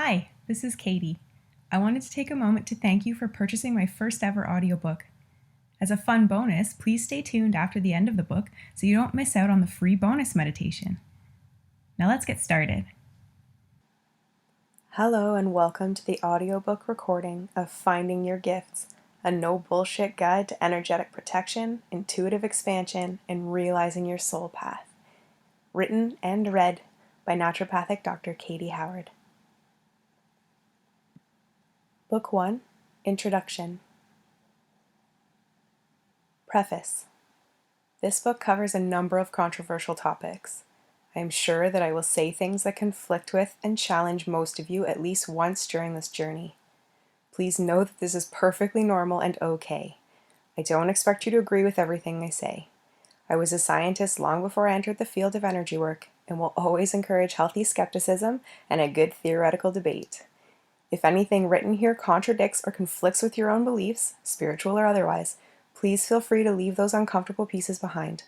Hi, this is Katy. I wanted to take a moment to thank you for purchasing my first ever audiobook. As a fun bonus, please stay tuned after the end of the book so you don't miss out on the free bonus meditation. Now let's get started. Hello and welcome to the audiobook recording of Finding Your Gifts, a no bullshit guide to energetic protection, intuitive expansion, and realizing your soul path. Written and read by Naturopathic Dr. Katy Howard. Book 1, Introduction. Preface. This book covers a number of controversial topics. I am sure that I will say things that conflict with and challenge most of you at least once during this journey. Please know that this is perfectly normal and okay. I don't expect you to agree with everything I say. I was a scientist long before I entered the field of energy work and will always encourage healthy skepticism and a good theoretical debate. If anything written here contradicts or conflicts with your own beliefs, spiritual or otherwise, please feel free to leave those uncomfortable pieces behind.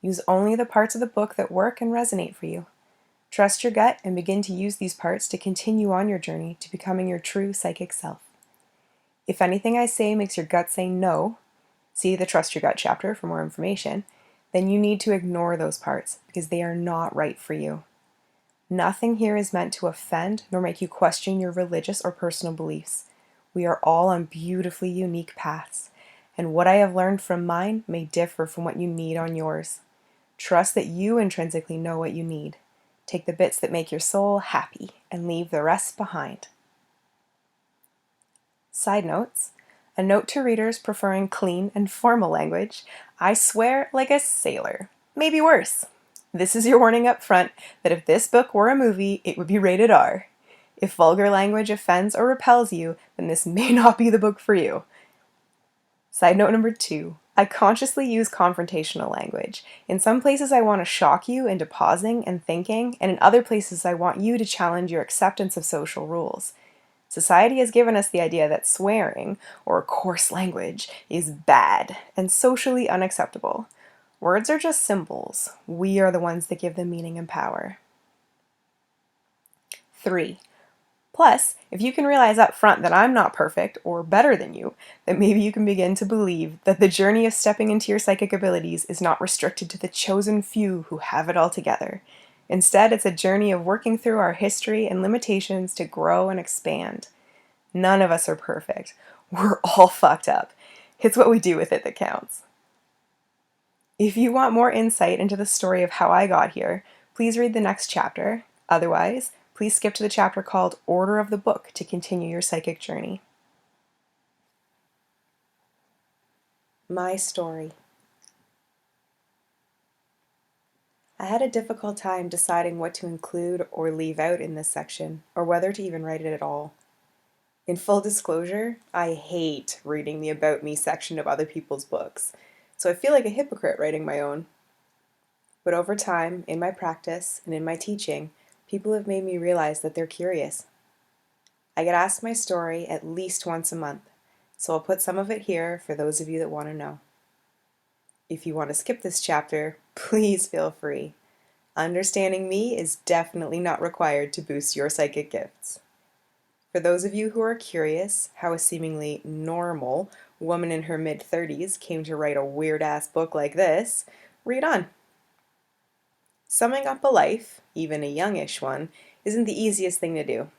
Use only the parts of the book that work and resonate for you. Trust your gut and begin to use these parts to continue on your journey to becoming your true psychic self. If anything I say makes your gut say no, see the Trust Your Gut chapter for more information, then you need to ignore those parts because they are not right for you. Nothing here is meant to offend nor make you question your religious or personal beliefs. We are all on beautifully unique paths, and what I have learned from mine may differ from what you need on yours. Trust that you intrinsically know what you need. Take the bits that make your soul happy and leave the rest behind. Side notes. A note to readers preferring clean and formal language. I swear like a sailor. Maybe worse. This is your warning up front that if this book were a movie, it would be rated R. If vulgar language offends or repels you, then this may not be the book for you. Side note number 2. I consciously use confrontational language. In some places I want to shock you into pausing and thinking, and in other places I want you to challenge your acceptance of social rules. Society has given us the idea that swearing, or coarse language, is bad and socially unacceptable. Words are just symbols. We are the ones that give them meaning and power. 3. Plus, if you can realize up front that I'm not perfect or better than you, then maybe you can begin to believe that the journey of stepping into your psychic abilities is not restricted to the chosen few who have it all together. Instead, it's a journey of working through our history and limitations to grow and expand. None of us are perfect. We're all fucked up. It's what we do with it that counts. If you want more insight into the story of how I got here, please read the next chapter. Otherwise, please skip to the chapter called Order of the Book to continue your psychic journey. My story. I had a difficult time deciding what to include or leave out in this section, or whether to even write it at all. In full disclosure, I hate reading the About Me section of other people's books, so I feel like a hypocrite writing my own. But over time, in my practice and in my teaching, people have made me realize that they're curious. I get asked my story at least once a month, so I'll put some of it here for those of you that want to know. If you want to skip this chapter, please feel free. Understanding me is definitely not required to boost your psychic gifts. For those of you who are curious how a seemingly normal woman in her mid-30s came to write a weird-ass book like this, read on. Summing up a life, even a youngish one, isn't the easiest thing to do,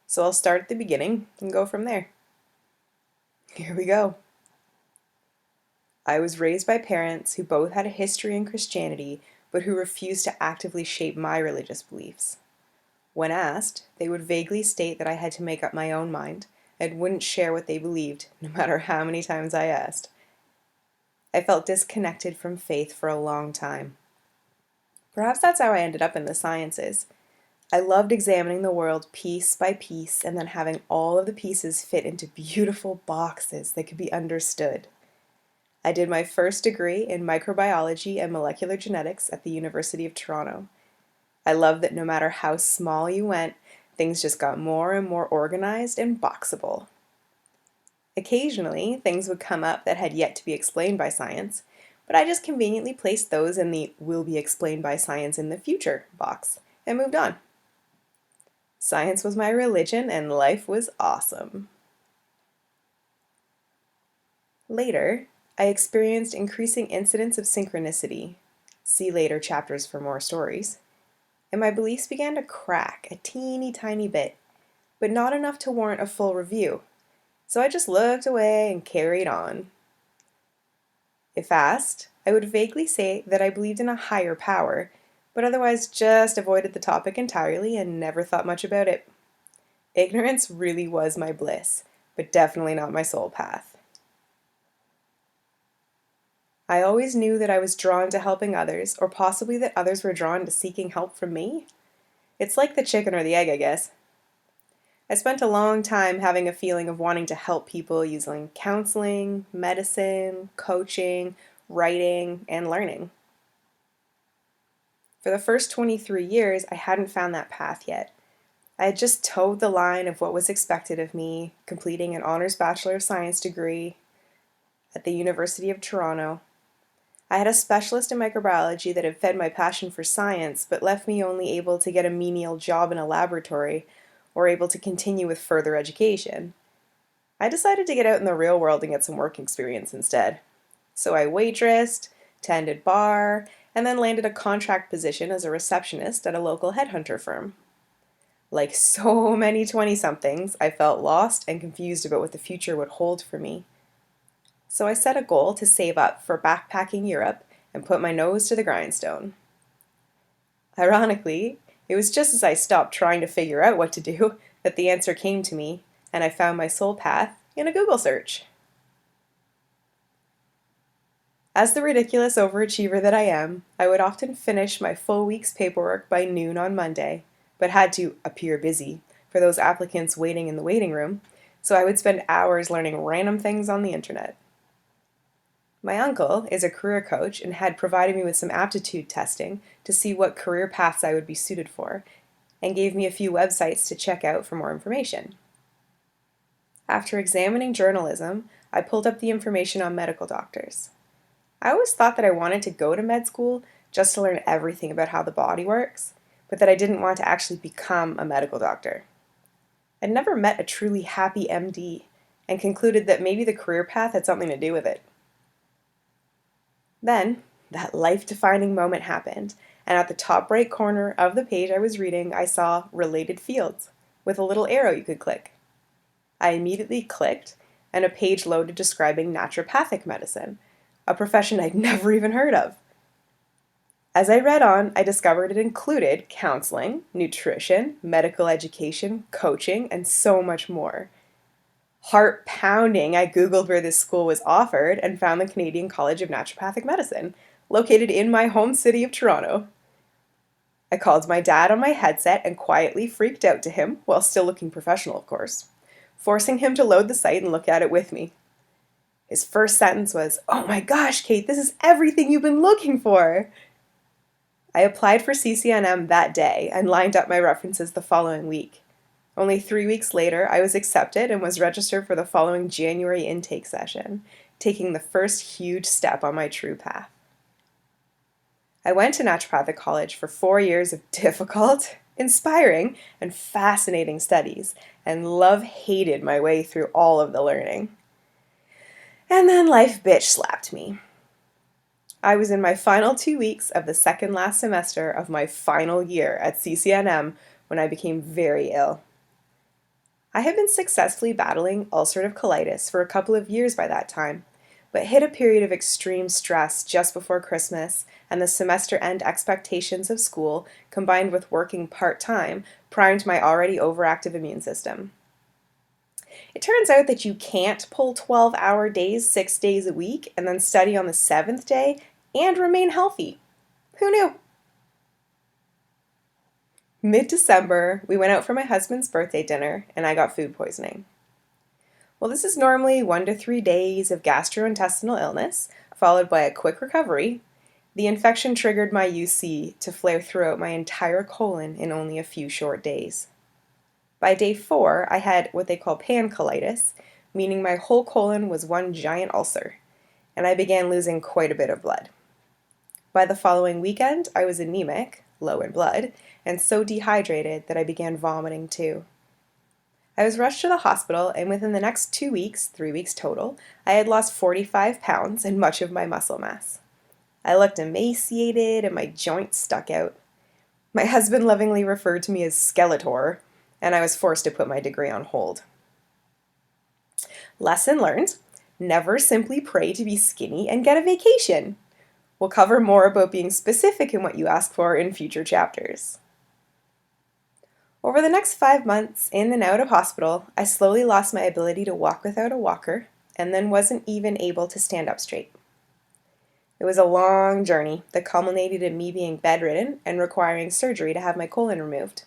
so I'll start at the beginning and go from there. Here we go. I was raised by parents who both had a history in Christianity, but who refused to actively shape my religious beliefs. When asked, they would vaguely state that I had to make up my own mind and wouldn't share what they believed, no matter how many times I asked. I felt disconnected from faith for a long time. Perhaps that's how I ended up in the sciences. I loved examining the world piece by piece and then having all of the pieces fit into beautiful boxes that could be understood. I did my first degree in microbiology and molecular genetics at the University of Toronto. I loved that no matter how small you went, things just got more and more organized and boxable. Occasionally, things would come up that had yet to be explained by science, but I just conveniently placed those in the will be explained by science in the future box and moved on. Science was my religion and life was awesome. Later, I experienced increasing incidents of synchronicity. See later chapters for more stories. And my beliefs began to crack a teeny tiny bit, but not enough to warrant a full review. So I just looked away and carried on. If asked, I would vaguely say that I believed in a higher power, but otherwise just avoided the topic entirely and never thought much about it. Ignorance really was my bliss, but definitely not my soul path. I always knew that I was drawn to helping others, or possibly that others were drawn to seeking help from me. It's like the chicken or the egg, I guess. I spent a long time having a feeling of wanting to help people using counseling, medicine, coaching, writing, and learning. For the first 23 years, I hadn't found that path yet. I had just towed the line of what was expected of me, completing an honors Bachelor of Science degree at the University of Toronto. I had a specialist in microbiology that had fed my passion for science, but left me only able to get a menial job in a laboratory or able to continue with further education. I decided to get out in the real world and get some work experience instead. So I waitressed, tended bar, and then landed a contract position as a receptionist at a local headhunter firm. Like so many 20-somethings, I felt lost and confused about what the future would hold for me. So I set a goal to save up for backpacking Europe and put my nose to the grindstone. Ironically, it was just as I stopped trying to figure out what to do that the answer came to me, and I found my soul path in a Google search. As the ridiculous overachiever that I am, I would often finish my full week's paperwork by noon on Monday, but had to appear busy for those applicants waiting in the waiting room, so I would spend hours learning random things on the internet. My uncle is a career coach and had provided me with some aptitude testing to see what career paths I would be suited for, and gave me a few websites to check out for more information. After examining journalism, I pulled up the information on medical doctors. I always thought that I wanted to go to med school just to learn everything about how the body works, but that I didn't want to actually become a medical doctor. I'd never met a truly happy MD and concluded that maybe the career path had something to do with it. Then, that life-defining moment happened, and at the top right corner of the page I was reading, I saw Related Fields, with a little arrow you could click. I immediately clicked, and a page loaded describing naturopathic medicine, a profession I'd never even heard of. As I read on, I discovered it included counseling, nutrition, medical education, coaching, and so much more. Heart pounding, I Googled where this school was offered and found the Canadian College of Naturopathic Medicine, located in my home city of Toronto. I called my dad on my headset and quietly freaked out to him, while still looking professional, of course, forcing him to load the site and look at it with me. His first sentence was, "Oh my gosh, Kate, this is everything you've been looking for!" I applied for CCNM that day and lined up my references the following week. Only 3 weeks later, I was accepted and was registered for the following January intake session, taking the first huge step on my true path. I went to Naturopathic College for 4 years of difficult, inspiring, and fascinating studies, and love-hated my way through all of the learning. And then life bitch slapped me. I was in my final 2 weeks of the second last semester of my final year at CCNM when I became very ill. I had been successfully battling ulcerative colitis for a couple of years by that time, but hit a period of extreme stress just before Christmas, and the semester end expectations of school, combined with working part-time, primed my already overactive immune system. It turns out that you can't pull 12-hour days 6 days a week and then study on the 7th day and remain healthy. Who knew? Mid-December, we went out for my husband's birthday dinner, and I got food poisoning. Well, this is normally 1 to 3 days of gastrointestinal illness, followed by a quick recovery. The infection triggered my UC to flare throughout my entire colon in only a few short days. By day 4, I had what they call pancolitis, meaning my whole colon was one giant ulcer, and I began losing quite a bit of blood. By the following weekend, I was anemic, low in blood, and so dehydrated that I began vomiting too. I was rushed to the hospital, and within the next 2 weeks, 3 weeks total, I had lost 45 pounds and much of my muscle mass. I looked emaciated and my joints stuck out. My husband lovingly referred to me as Skeletor, and I was forced to put my degree on hold. Lesson learned: never simply pray to be skinny and get a vacation. We'll cover more about being specific in what you ask for in future chapters. Over the next 5 months, in and out of hospital, I slowly lost my ability to walk without a walker, and then wasn't even able to stand up straight. It was a long journey that culminated in me being bedridden and requiring surgery to have my colon removed.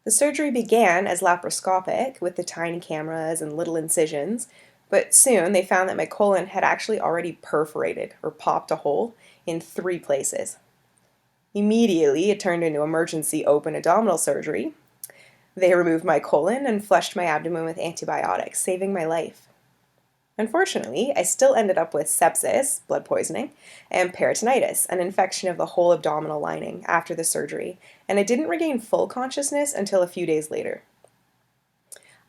The surgery began as laparoscopic, with the tiny cameras and little incisions, but soon they found that my colon had actually already perforated or popped a hole in 3 places. Immediately, it turned into emergency open abdominal surgery. They removed my colon and flushed my abdomen with antibiotics, saving my life. Unfortunately, I still ended up with sepsis, blood poisoning, and peritonitis, an infection of the whole abdominal lining after the surgery, and I didn't regain full consciousness until a few days later.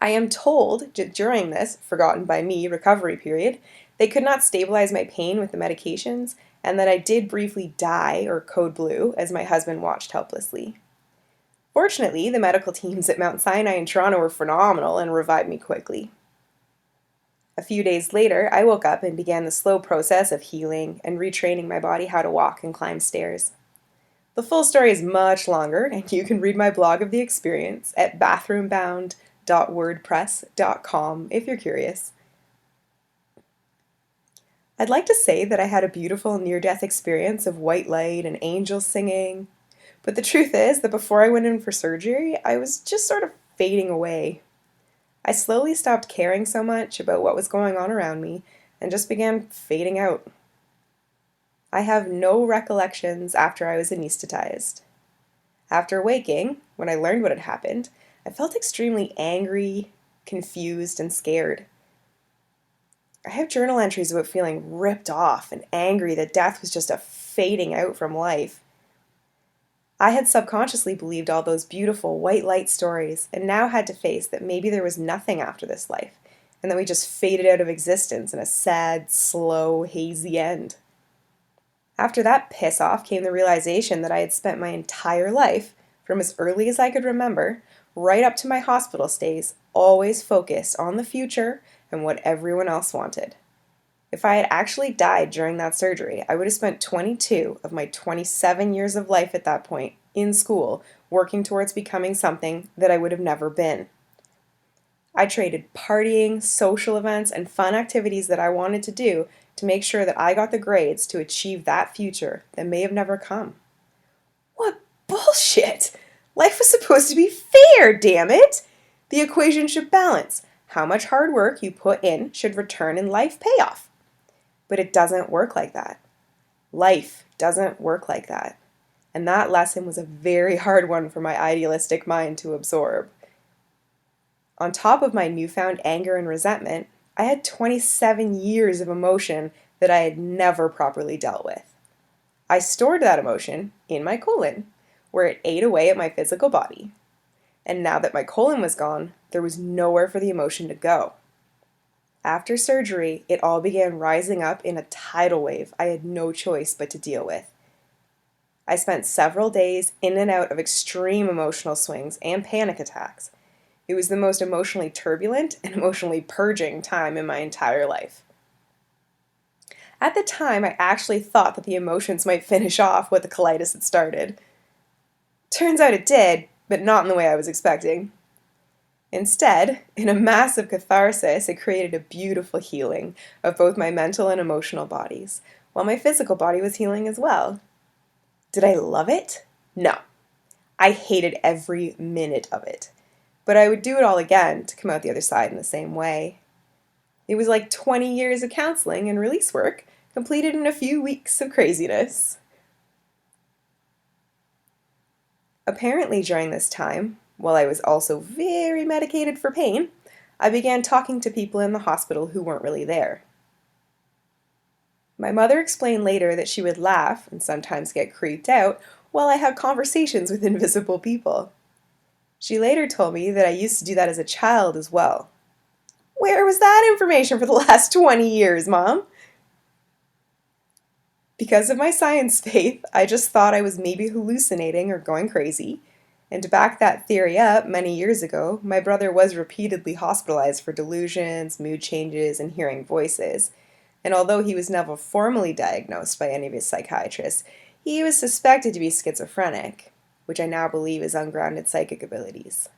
I am told during this, forgotten by me, recovery period, they could not stabilize my pain with the medications, and that I did briefly die, or code blue, as my husband watched helplessly. Fortunately, the medical teams at Mount Sinai in Toronto were phenomenal and revived me quickly. A few days later, I woke up and began the slow process of healing and retraining my body how to walk and climb stairs. The full story is much longer, and you can read my blog of the experience at bathroombound.wordpress.com if you're curious. I'd like to say that I had a beautiful near-death experience of white light and angels singing, but the truth is that before I went in for surgery, I was just sort of fading away. I slowly stopped caring so much about what was going on around me and just began fading out. I have no recollections after I was anesthetized. After waking, when I learned what had happened, I felt extremely angry, confused, and scared. I have journal entries about feeling ripped off and angry that death was just a fading out from life. I had subconsciously believed all those beautiful white light stories and now had to face that maybe there was nothing after this life and that we just faded out of existence in a sad, slow, hazy end. After that piss-off came the realization that I had spent my entire life, from as early as I could remember, right up to my hospital stays, always focused on the future and what everyone else wanted. If I had actually died during that surgery, I would have spent 22 of my 27 years of life at that point in school working towards becoming something that I would have never been. I traded partying, social events, and fun activities that I wanted to do to make sure that I got the grades to achieve that future that may have never come. What bullshit! Life was supposed to be fair, damn it! The equation should balance. How much hard work you put in should return in life payoff. But it doesn't work like that. Life doesn't work like that. And that lesson was a very hard one for my idealistic mind to absorb. On top of my newfound anger and resentment, I had 27 years of emotion that I had never properly dealt with. I stored that emotion in my colon, where it ate away at my physical body. And now that my colon was gone, there was nowhere for the emotion to go. After surgery, it all began rising up in a tidal wave I had no choice but to deal with. I spent several days in and out of extreme emotional swings and panic attacks. It was the most emotionally turbulent and emotionally purging time in my entire life. At the time, I actually thought that the emotions might finish off what the colitis had started. Turns out it did, but not in the way I was expecting. Instead, in a massive catharsis, it created a beautiful healing of both my mental and emotional bodies, while my physical body was healing as well. Did I love it? No. I hated every minute of it. But I would do it all again to come out the other side in the same way. It was like 20 years of counseling and release work completed in a few weeks of craziness. Apparently during this time, while I was also very medicated for pain, I began talking to people in the hospital who weren't really there. My mother explained later that she would laugh and sometimes get creeped out while I had conversations with invisible people. She later told me that I used to do that as a child as well. Where was that information for the last 20 years, Mom? Because of my science faith, I just thought I was maybe hallucinating or going crazy. And to back that theory up, many years ago, my brother was repeatedly hospitalized for delusions, mood changes, and hearing voices. And although he was never formally diagnosed by any of his psychiatrists, he was suspected to be schizophrenic, which I now believe is ungrounded psychic abilities.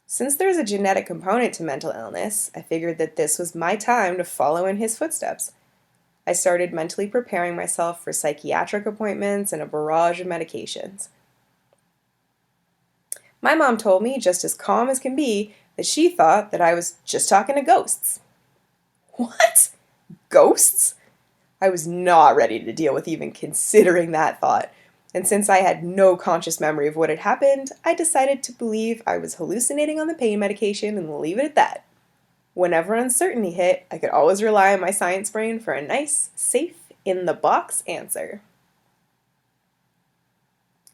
Since there's a genetic component to mental illness, I figured that this was my time to follow in his footsteps. I started mentally preparing myself for psychiatric appointments and a barrage of medications. My mom told me, just as calm as can be, that she thought that I was just talking to ghosts. What? Ghosts? I was not ready to deal with even considering that thought, and since I had no conscious memory of what had happened, I decided to believe I was hallucinating on the pain medication and leave it at that. Whenever uncertainty hit, I could always rely on my science brain for a nice, safe, in-the-box answer.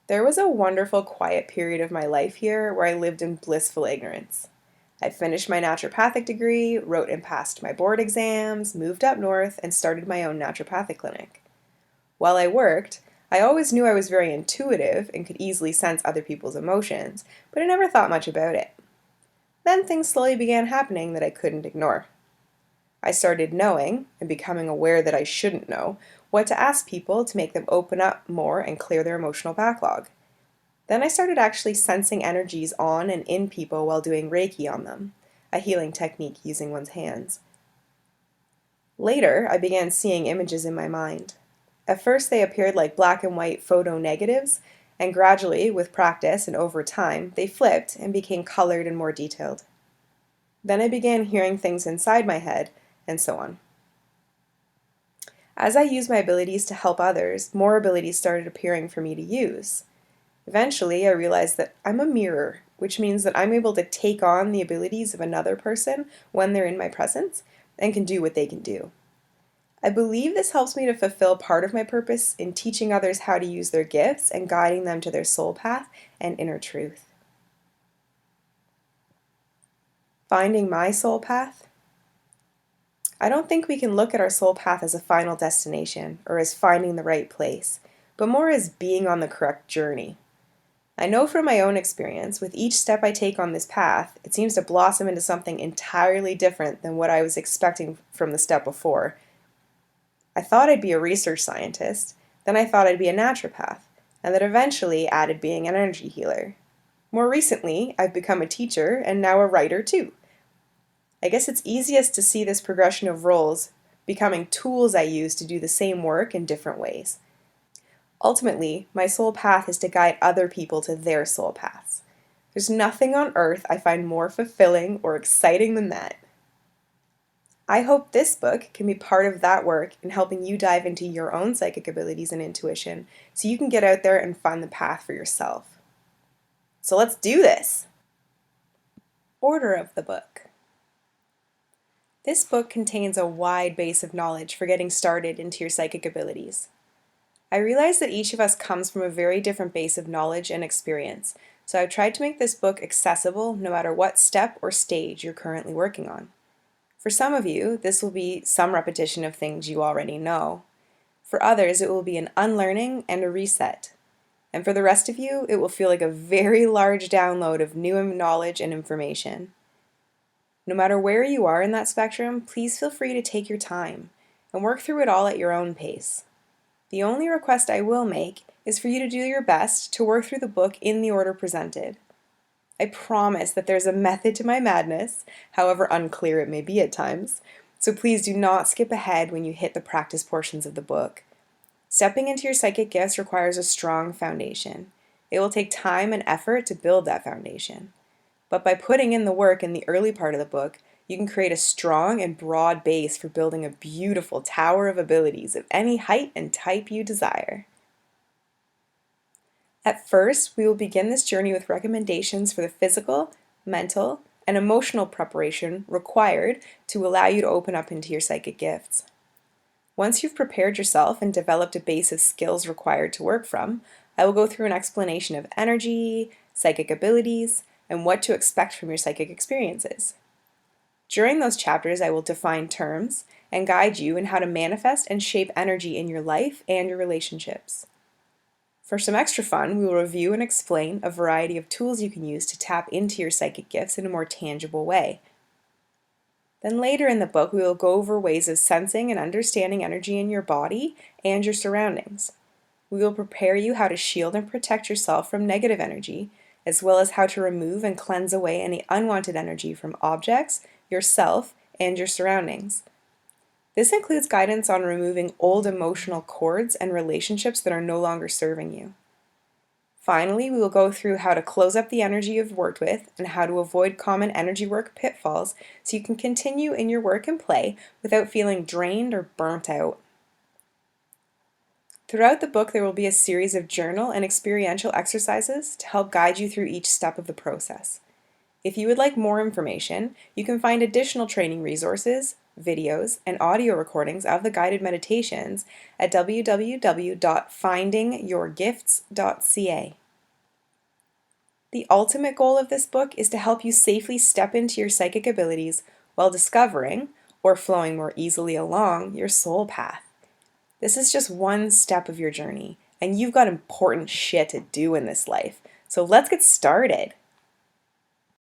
There was a wonderful quiet period of my life here where I lived in blissful ignorance. I'd finished my naturopathic degree, wrote and passed my board exams, moved up north, and started my own naturopathic clinic. While I worked, I always knew I was very intuitive and could easily sense other people's emotions, but I never thought much about it. Then things slowly began happening that I couldn't ignore. I started knowing, and becoming aware that I shouldn't know, what to ask people to make them open up more and clear their emotional backlog. Then I started actually sensing energies on and in people while doing Reiki on them, a healing technique using one's hands. Later, I began seeing images in my mind. At first they appeared like black and white photo negatives, and gradually, with practice and over time, they flipped and became colored and more detailed. Then I began hearing things inside my head, and so on. As I used my abilities to help others, more abilities started appearing for me to use. Eventually, I realized that I'm a mirror, which means that I'm able to take on the abilities of another person when they're in my presence and can do what they can do. I believe this helps me to fulfill part of my purpose in teaching others how to use their gifts and guiding them to their soul path and inner truth. Finding my soul path? I don't think we can look at our soul path as a final destination or as finding the right place, but more as being on the correct journey. I know from my own experience, with each step I take on this path, it seems to blossom into something entirely different than what I was expecting from the step before. I thought I'd be a research scientist, then I thought I'd be a naturopath, and that eventually added being an energy healer. More recently, I've become a teacher and now a writer too. I guess it's easiest to see this progression of roles becoming tools I use to do the same work in different ways. Ultimately, my soul path is to guide other people to their soul paths. There's nothing on earth I find more fulfilling or exciting than that. I hope this book can be part of that work in helping you dive into your own psychic abilities and intuition so you can get out there and find the path for yourself. So let's do this! Order of the book. This book contains a wide base of knowledge for getting started into your psychic abilities. I realize that each of us comes from a very different base of knowledge and experience, so I've tried to make this book accessible no matter what step or stage you're currently working on. For some of you, this will be some repetition of things you already know. For others, it will be an unlearning and a reset. And for the rest of you, it will feel like a very large download of new knowledge and information. No matter where you are in that spectrum, please feel free to take your time and work through it all at your own pace. The only request I will make is for you to do your best to work through the book in the order presented. I promise that there's a method to my madness, however unclear it may be at times, so please do not skip ahead when you hit the practice portions of the book. Stepping into your psychic gifts requires a strong foundation. It will take time and effort to build that foundation. But by putting in the work in the early part of the book, you can create a strong and broad base for building a beautiful tower of abilities of any height and type you desire. At first, we will begin this journey with recommendations for the physical, mental, and emotional preparation required to allow you to open up into your psychic gifts. Once you've prepared yourself and developed a base of skills required to work from, I will go through an explanation of energy, psychic abilities, and what to expect from your psychic experiences. During those chapters, I will define terms and guide you in how to manifest and shape energy in your life and your relationships. For some extra fun, we will review and explain a variety of tools you can use to tap into your psychic gifts in a more tangible way. Then later in the book, we will go over ways of sensing and understanding energy in your body and your surroundings. We will prepare you how to shield and protect yourself from negative energy, as well as how to remove and cleanse away any unwanted energy from objects, yourself, and your surroundings. This includes guidance on removing old emotional cords and relationships that are no longer serving you. Finally, we will go through how to close up the energy you've worked with and how to avoid common energy work pitfalls so you can continue in your work and play without feeling drained or burnt out. Throughout the book, there will be a series of journal and experiential exercises to help guide you through each step of the process. If you would like more information, you can find additional training resources, videos, and audio recordings of the guided meditations at www.findingyourgifts.ca. The ultimate goal of this book is to help you safely step into your psychic abilities while discovering, or flowing more easily along, your soul path. This is just one step of your journey, and you've got important shit to do in this life. So let's get started.